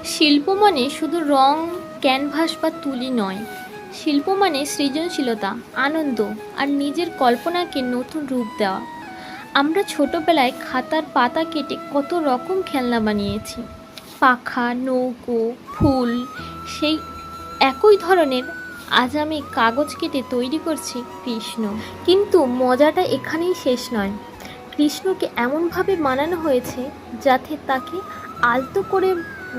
শিল্প মানে শুধু রং, ক্যানভাস বা তুলি নয়। শিল্প মানে সৃজনশীলতা, আনন্দ আর নিজের কল্পনাকে নতুন রূপ দেওয়া। আমরা ছোটবেলায় খাতার পাতা কেটে কত রকম খেলনা বানিয়েছি। পাখা, নৌকো, ফুল, সেই একই ধরনের আজ আমি কাগজ কেটে তৈরি করছি কৃষ্ণ। কিন্তু মজাটা এখানেই শেষ নয়। কৃষ্ণকে এমনভাবে বানানো হয়েছে যাতে তাকে আলতো করে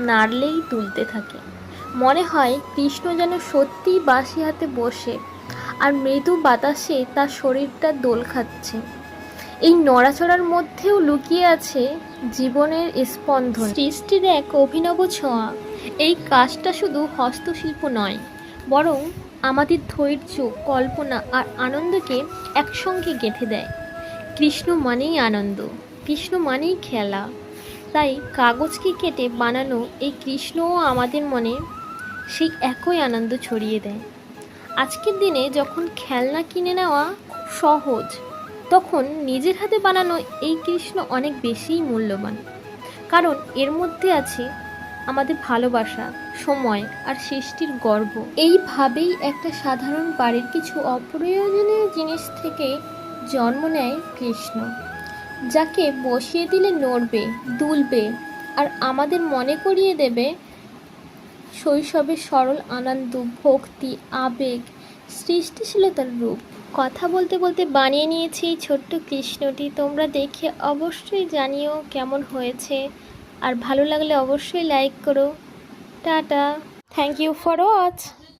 নাড়লেই দুলতে থাকে। মনে হয় কৃষ্ণ যেন সত্যিই বাঁশি হাতে বসে আর মৃদু বাতাসে তার শরীরটা দোল খাচ্ছে। এই নড়াচড়ার মধ্যেও লুকিয়ে আছে জীবনের স্পন্দন, সৃষ্টির এক অভিনব ছোঁয়া। এই কাজটা শুধু হস্তশিল্প নয়, বরং আমাদের ধৈর্য, কল্পনা আর আনন্দকে একসঙ্গে গেঁথে দেয়। কৃষ্ণ মানেই আনন্দ, কৃষ্ণ মানেই খেলা। তাই কাগজকে কেটে বানানো এই কৃষ্ণও আমাদের মনে সেই একই আনন্দ ছড়িয়ে দেয়। আজকের দিনে যখন খেলনা কিনে নেওয়া খুব সহজ, তখন নিজের হাতে বানানো এই কৃষ্ণ অনেক বেশিই মূল্যবান। কারণ এর মধ্যে আছে আমাদের ভালোবাসা, সময় আর সৃষ্টির গর্ব। এইভাবেই একটা সাধারণ বাড়ির কিছু অপ্রয়োজনীয় জিনিস থেকে জন্ম নেয় কৃষ্ণ, যাকে বসিয়ে দিলে নড়বে, দুলবে আর আমাদের মনে করিয়ে দেবে শৈশবের সরল আনন্দ, ভক্তি, আবেগ, সৃষ্টিশীলতার রূপ। কথা বলতে বলতে বানিয়ে নিয়েছি এই ছোট্ট কৃষ্ণটি। তোমরা দেখে অবশ্যই জানিও কেমন হয়েছে, আর ভালো লাগলে অবশ্যই লাইক করো। Tata, thank you for watch.